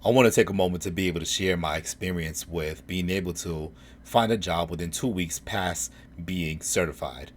I want to take a moment to be able to share my experience with being able to find a job within 2 weeks past being certified.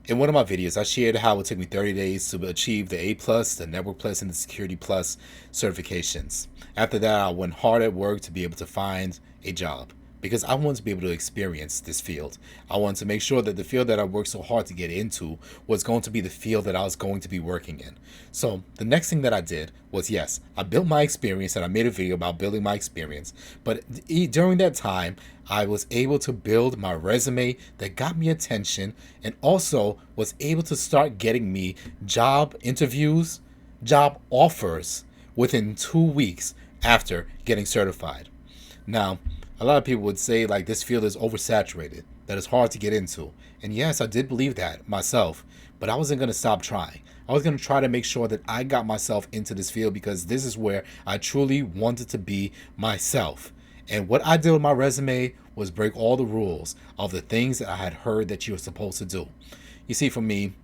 In one of my videos, I shared how it would take me 30 days to achieve the A plus, the Network plus, and the Security plus certifications. After that, I went hard at work to be able to find a job because I wanted to be able to experience this field. I wanted to make sure that the field that I worked so hard to get into was going to be the field that I was going to be working in. So the next thing that I did was, yes, I built my experience and I made a video about building my experience. But during that time, I was able to build my resume that got me attention and also was able to start getting me job interviews, job offers within 2 weeks after getting certified. Now, a lot of people would say like this field is oversaturated, that it's hard to get into. And yes, I did believe that myself, but I wasn't going to stop trying. I was going to try to make sure that I got myself into this field because this is where I truly wanted to be myself. And what I did with my resume was break all the rules of the things that I had heard that you were supposed to do. You see, for me,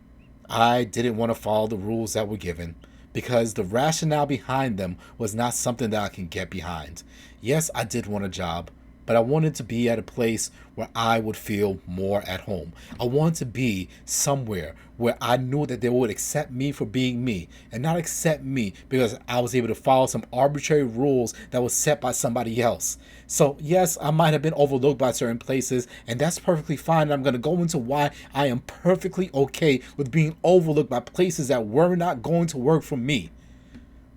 I didn't want to follow the rules that were given because the rationale behind them was not something that I can get behind. Yes, I did want a job, but I wanted to be at a place where I would feel more at home. I wanted to be somewhere where I knew that they would accept me for being me and not accept me because I was able to follow some arbitrary rules that was set by somebody else. So yes, I might have been overlooked by certain places, and that's perfectly fine. And I'm going to go into why I am perfectly okay with being overlooked by places that were not going to work for me.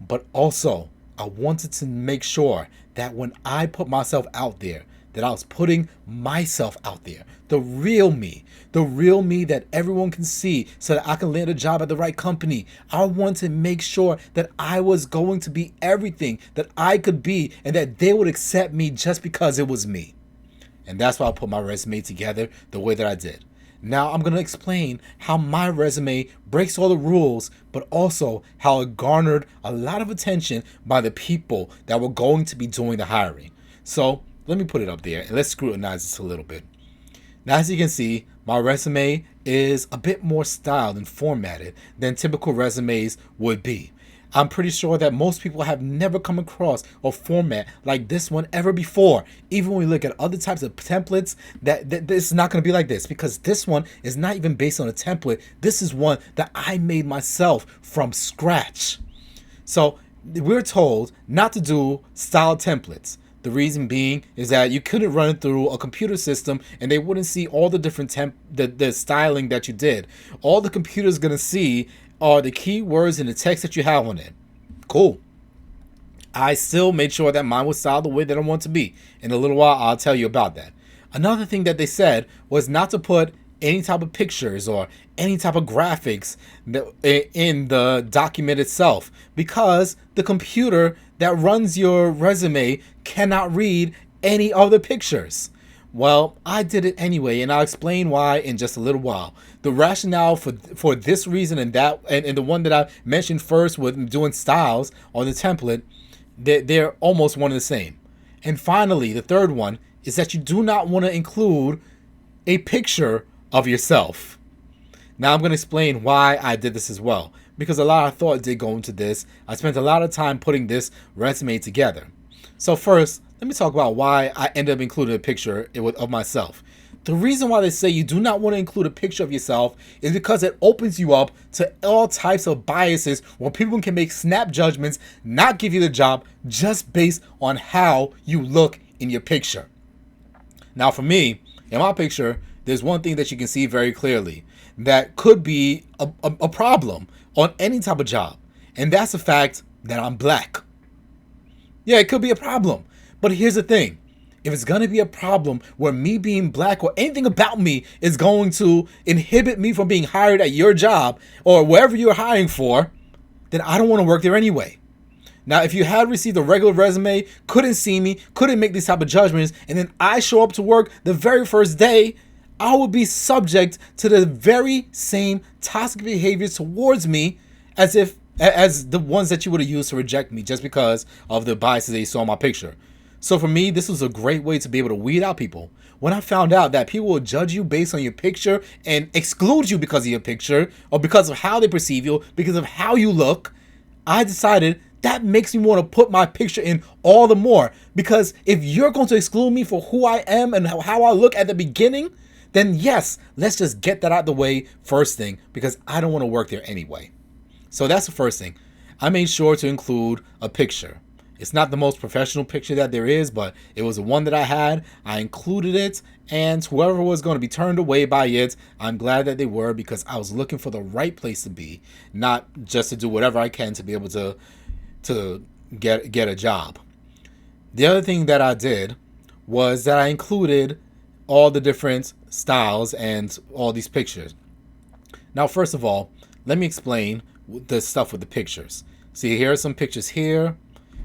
But also, I wanted to make sure that when I put myself out there, that I was putting myself out there, the real me that everyone can see so that I can land a job at the right company. I want to make sure that I was going to be everything that I could be and that they would accept me just because it was me. And that's why I put my resume together the way that I did. Now I'm going to explain how my resume breaks all the rules, but also how it garnered a lot of attention by the people that were going to be doing the hiring. So let me put it up there and let's scrutinize this a little bit. Now, as you can see, my resume is a bit more styled and formatted than typical resumes would be. I'm pretty sure that most people have never come across a format like this one ever before. Even when we look at other types of templates, that this is not going to be like this because this one is not even based on a template. This is one that I made myself from scratch. So we're told not to do style templates. The reason being is that you couldn't run it through a computer system and they wouldn't see all the different the styling that you did. All the computer's going to see are the keywords and the text that you have on it. Cool. I still made sure that mine was styled the way that I want to be. In a little while, I'll tell you about that. Another thing that they said was not to put any type of pictures or any type of graphics in the document itself because the computer that runs your resume cannot read any other pictures. Well, I did it anyway, and I'll explain why in just a little while. The rationale for this reason and that, and the one that I mentioned first with doing styles on the template, they're almost one and the same. And finally, the third one is that you do not want to include a picture of yourself. Now I'm going to explain why I did this as well, because a lot of thought did go into this. I spent a lot of time putting this resume together. So first, let me talk about why I ended up including a picture of myself. The reason why they say you do not want to include a picture of yourself is because it opens you up to all types of biases where people can make snap judgments, not give you the job just based on how you look in your picture. Now for me, in my picture, there's one thing that you can see very clearly that could be a problem on any type of job, and that's the fact that I'm black. Yeah, it could be a problem, but here's the thing. If it's going to be a problem where me being black or anything about me is going to inhibit me from being hired at your job or wherever you're hiring for, then I don't want to work there anyway. Now, if you had received a regular resume, couldn't see me, couldn't make these type of judgments, and then I show up to work the very first day, I would be subject to the very same toxic behaviors towards me as the ones that you would have used to reject me just because of the biases that you saw in my picture. So for me, this was a great way to be able to weed out people. When I found out that people will judge you based on your picture and exclude you because of your picture or because of how they perceive you, because of how you look, I decided that makes me want to put my picture in all the more. Because if you're going to exclude me for who I am and how I look at the beginning, then yes, let's just get that out the way first thing, because I don't want to work there anyway. So that's the first thing. I made sure to include a picture. It's not the most professional picture that there is, but it was the one that I had. I included it, and whoever was going to be turned away by it, I'm glad that they were, because I was looking for the right place to be, not just to do whatever I can to be able to get a job. The other thing that I did was that I included all the different styles and all these pictures. Now, first of all, let me explain the stuff with the pictures. See, here are some pictures here.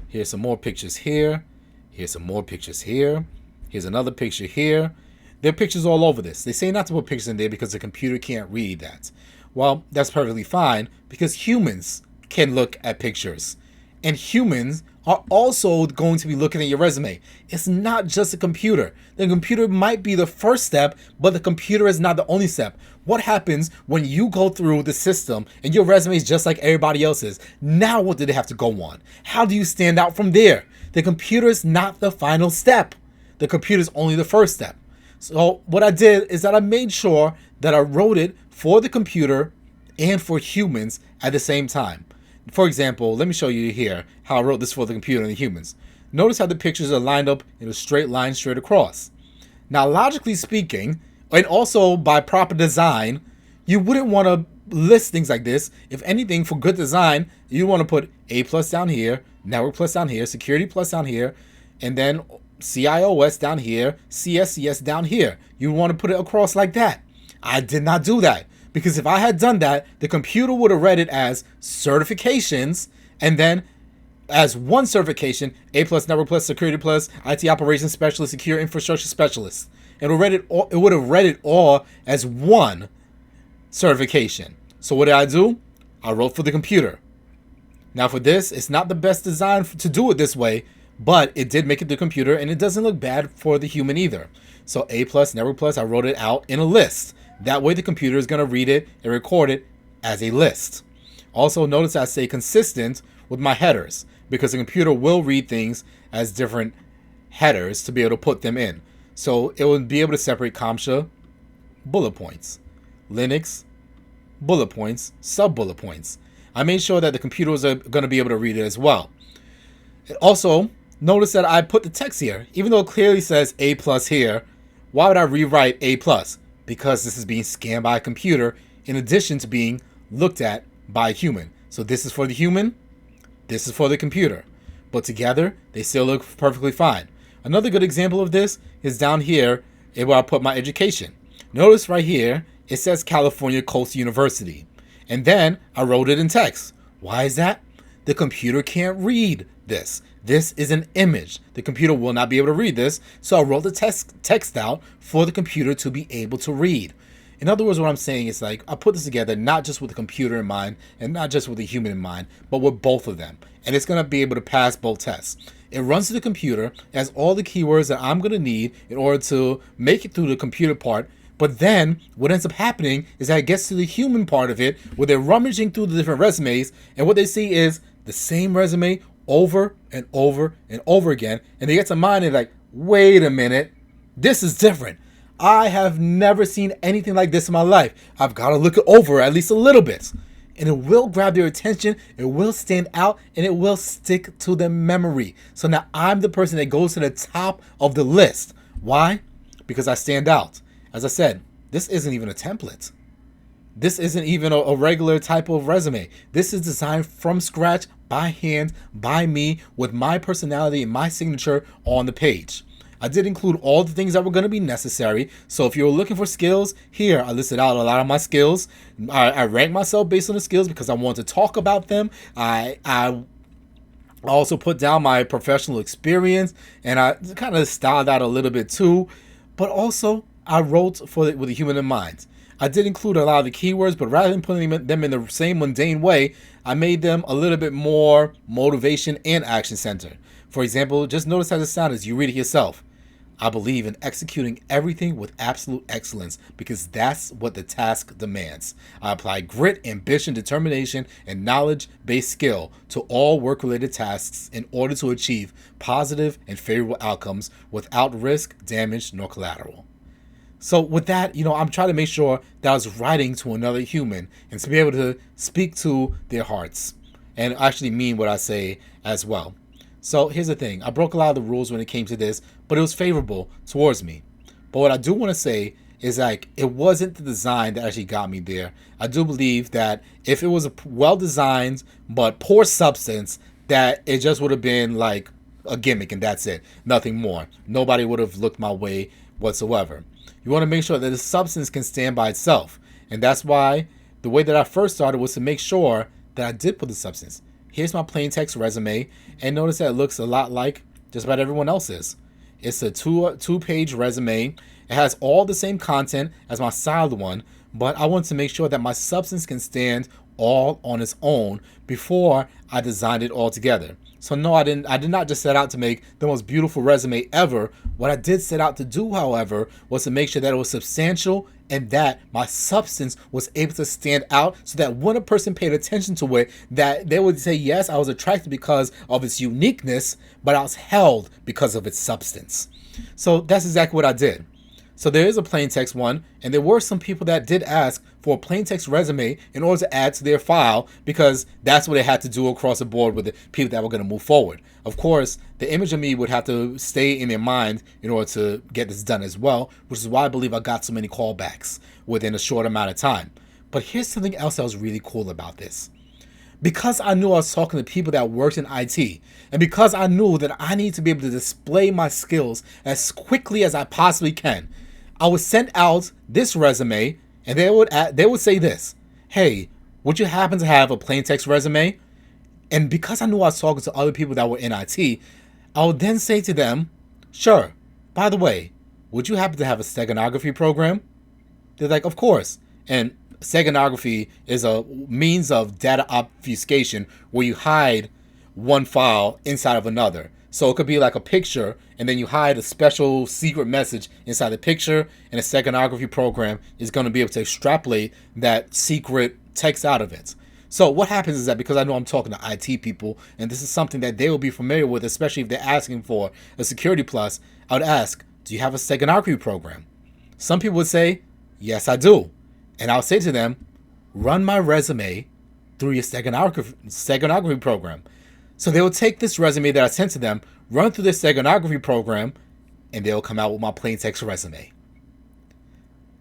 Here's some more pictures here. Here's some more pictures here. Here's another picture here. There are pictures all over this. They say not to put pictures in there because the computer can't read that. Well, that's perfectly fine, because humans can look at pictures. And humans are also going to be looking at your resume. It's not just a computer. The computer might be the first step, but the computer is not the only step. What happens when you go through the system and your resume is just like everybody else's? Now what do they have to go on? How do you stand out from there? The computer is not the final step. The computer is only the first step. So what I did is that I made sure that I wrote it for the computer and for humans at the same time. For example, let me show you here how I wrote this for the computer and the humans. Notice how the pictures are lined up in a straight line straight across. Now, logically speaking, and also by proper design, you wouldn't want to list things like this. If anything, for good design, you want to put A+ down here, Network Plus down here, Security Plus down here, and then CIOS down here, CSCS down here. You want to put it across like that. I did not do that, because if I had done that, the computer would have read it as certifications, and then as one certification, A+, Network Plus, Security Plus, IT Operations Specialist, Secure Infrastructure Specialist. It would have read it all as one certification. So what did I do? I wrote for the computer. Now for this, it's not the best design to do it this way, but it did make it the computer, and it doesn't look bad for the human either. So A+, Network Plus, I wrote it out in a list. That way the computer is going to read it and record it as a list. Also, notice I say consistent with my headers, because the computer will read things as different headers to be able to put them in. So it will be able to separate CompTIA, bullet points, Linux, bullet points, sub-bullet points. I made sure that the computers are going to be able to read it as well. Also, notice that I put the text here. Even though it clearly says A+ here, why would I rewrite A+? Because this is being scanned by a computer in addition to being looked at by a human. So this is for the human, this is for the computer. But together, they still look perfectly fine. Another good example of this is down here where I put my education. Notice right here, it says California Coastal University. And then I wrote it in text. Why is that? The computer can't read this. This is an image. The computer will not be able to read this. So I wrote the text out for the computer to be able to read. In other words, what I'm saying is, like, I put this together not just with the computer in mind and not just with the human in mind, but with both of them. And it's going to be able to pass both tests. It runs to the computer, has all the keywords that I'm going to need in order to make it through the computer part. But then what ends up happening is that it gets to the human part of it, where they're rummaging through the different resumes, and what they see is the same resume over and over and over again. And they get to mine and like, wait a minute, this is different. I have never seen anything like this in my life. I've got to look it over at least a little bit. And it will grab their attention, it will stand out, and it will stick to their memory. So now I'm the person that goes to the top of the list. Why? Because I stand out. As I said, this isn't even a template. This isn't even a regular type of resume. This is designed from scratch, by hand, by me, with my personality and my signature on the page. I did include all the things that were going to be necessary. So if you're looking for skills, here I listed out a lot of my skills. I ranked myself based on the skills because I wanted to talk about them. I also put down my professional experience, and I kind of styled out a little bit too. But also, I wrote with a human in mind. I did include a lot of the keywords, but rather than putting them in the same mundane way, I made them a little bit more motivation and action centered. For example, just notice how this sounds as you read it yourself. I believe in executing everything with absolute excellence because that's what the task demands. I apply grit, ambition, determination, and knowledge-based skill to all work-related tasks in order to achieve positive and favorable outcomes without risk, damage, nor collateral. So with that, I'm trying to make sure that I was writing to another human and to be able to speak to their hearts and actually mean what I say as well. So here's the thing. I broke a lot of the rules when it came to this, but it was favorable towards me. But what I do want to say is it wasn't the design that actually got me there. I do believe that if it was a well-designed but poor substance, that it just would have been like a gimmick and that's it. Nothing more. Nobody would have looked my way whatsoever. You want to make sure that the substance can stand by itself. And that's why the way that I first started was to make sure that I did put the substance. Here's my plain text resume, and notice that it looks a lot like just about everyone else's. It's a two-page resume. It has all the same content as my styled one, but I want to make sure that my substance can stand all on its own before I designed it all together. So no, I did not just set out to make the most beautiful resume ever. What I did set out to do, however, was to make sure that it was substantial and that my substance was able to stand out so that when a person paid attention to it, that they would say, yes, I was attracted because of its uniqueness, but I was held because of its substance. So that's exactly what I did. So there is a plain text one, and there were some people that did ask for a plain text resume in order to add to their file because that's what they had to do across the board with the people that were going to move forward. Of course, the image of me would have to stay in their mind in order to get this done as well, which is why I believe I got so many callbacks within a short amount of time. But here's something else that was really cool about this. Because I knew I was talking to people that worked in IT, and because I knew that I need to be able to display my skills as quickly as I possibly can, I would send out this resume, and they would say this: hey, would you happen to have a plain text resume? And because I knew I was talking to other people that were in IT, I would then say to them, sure, by the way, would you happen to have a steganography program? They're like, of course. And steganography is a means of data obfuscation where you hide one file inside of another. So it could be like a picture, and then you hide a special secret message inside the picture, and a steganography program is going to be able to extrapolate that secret text out of it. So what happens is that because I know I'm talking to IT people, and this is something that they will be familiar with, especially if they're asking for a security plus, I would ask, do you have a steganography program? Some people would say, yes, I do. And I'll say to them, run my resume through your steganography program. So they will take this resume that I sent to them, run through their steganography program, and they'll come out with my plain text resume.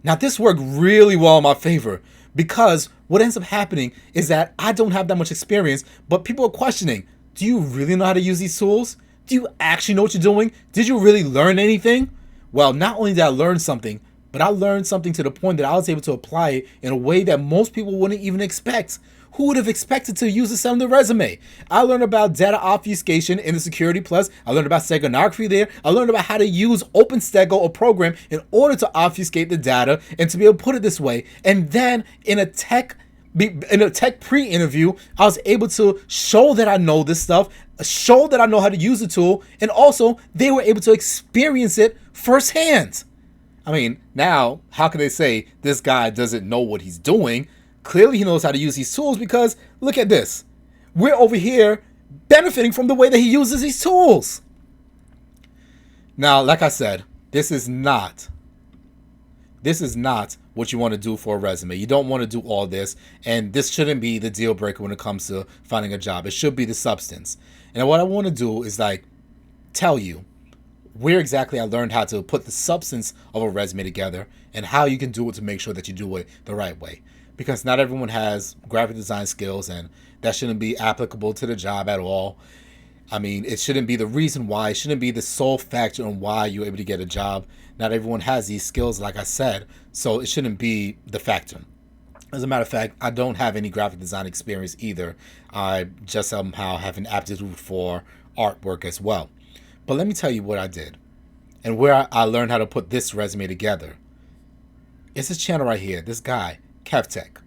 Now this worked really well in my favor because what ends up happening is that I don't have that much experience, but people are questioning, do you really know how to use these tools? Do you actually know what you're doing? Did you really learn anything? Well, not only did I learn something, but I learned something to the point that I was able to apply it in a way that most people wouldn't even expect. Who would have expected to use this on the resume? I learned about data obfuscation in the Security Plus. I learned about steganography there. I learned about how to use OpenStego, a program, in order to obfuscate the data and to be able to put it this way. And then in a tech pre-interview, I was able to show that I know this stuff, show that I know how to use the tool, and also they were able to experience it firsthand. I mean, now, how can they say this guy doesn't know what he's doing? Clearly he knows how to use these tools because look at this. We're over here benefiting from the way that he uses these tools. Now, like I said, this is not what you want to do for a resume. You don't want to do all this, and this shouldn't be the deal breaker when it comes to finding a job. It should be the substance. And what I want to do is tell you where exactly I learned how to put the substance of a resume together and how you can do it to make sure that you do it the right way. Because not everyone has graphic design skills, and that shouldn't be applicable to the job at all. I mean, it shouldn't be the reason why. It shouldn't be the sole factor on why you're able to get a job. Not everyone has these skills, like I said, so it shouldn't be the factor. As a matter of fact, I don't have any graphic design experience either. I just somehow have an aptitude for artwork as well. But let me tell you what I did and where I learned how to put this resume together. It's this channel right here, this guy, KevTech.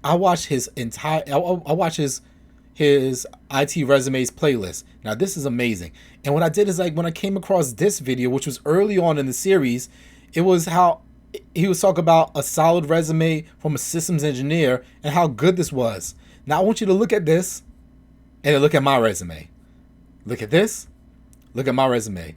I watched his IT resumes playlist. Now this is amazing. And what I did is, like, when I came across this video, which was early on in the series, it was how he was talking about a solid resume from a systems engineer and how good this was. Now I want you to look at this and then look at my resume. Look at this. Look at my resume.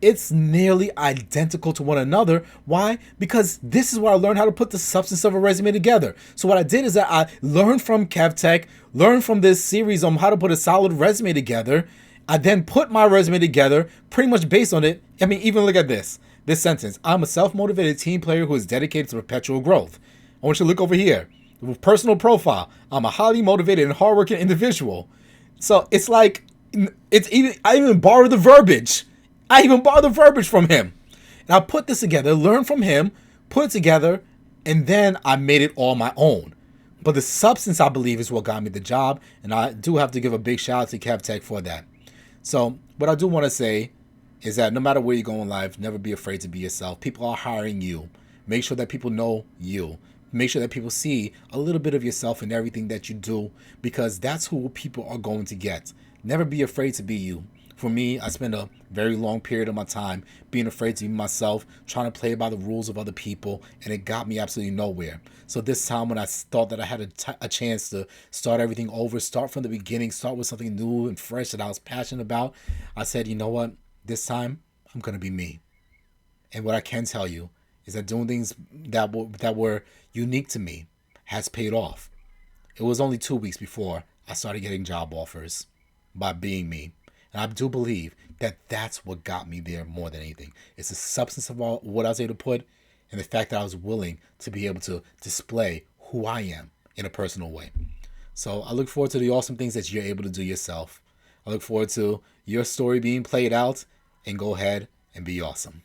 It's nearly identical to one another. Why? Because this is where I learned how to put the substance of a resume together. So what I did is that I learned from CompTIA, learned from this series on how to put a solid resume together. I then put my resume together pretty much based on it. I mean, even look at this sentence. I'm a self-motivated team player who is dedicated to perpetual growth. I want you to look over here. Personal profile. I'm a highly motivated and hardworking individual. So it's like, I even borrowed the verbiage. I even borrowed the verbiage from him. And I put this together, learned from him, put it together, and then I made it all my own. But the substance, I believe, is what got me the job. And I do have to give a big shout out to CompTIA for that. So what I do want to say is that no matter where you go in life, never be afraid to be yourself. People are hiring you. Make sure that people know you. Make sure that people see a little bit of yourself in everything that you do, because that's who people are going to get. Never be afraid to be you. For me, I spent a very long period of my time being afraid to be myself, trying to play by the rules of other people, and it got me absolutely nowhere. So this time when I thought that I had a chance to start everything over, start from the beginning, start with something new and fresh that I was passionate about, I said, you know what? This time, I'm going to be me. And what I can tell you is that doing things that were unique to me has paid off. It was only 2 weeks before I started getting job offers by being me. And I do believe that that's what got me there more than anything. It's the substance of all what I was able to put, and the fact that I was willing to be able to display who I am in a personal way. So I look forward to the awesome things that you're able to do yourself. I look forward to your story being played out, and go ahead and be awesome.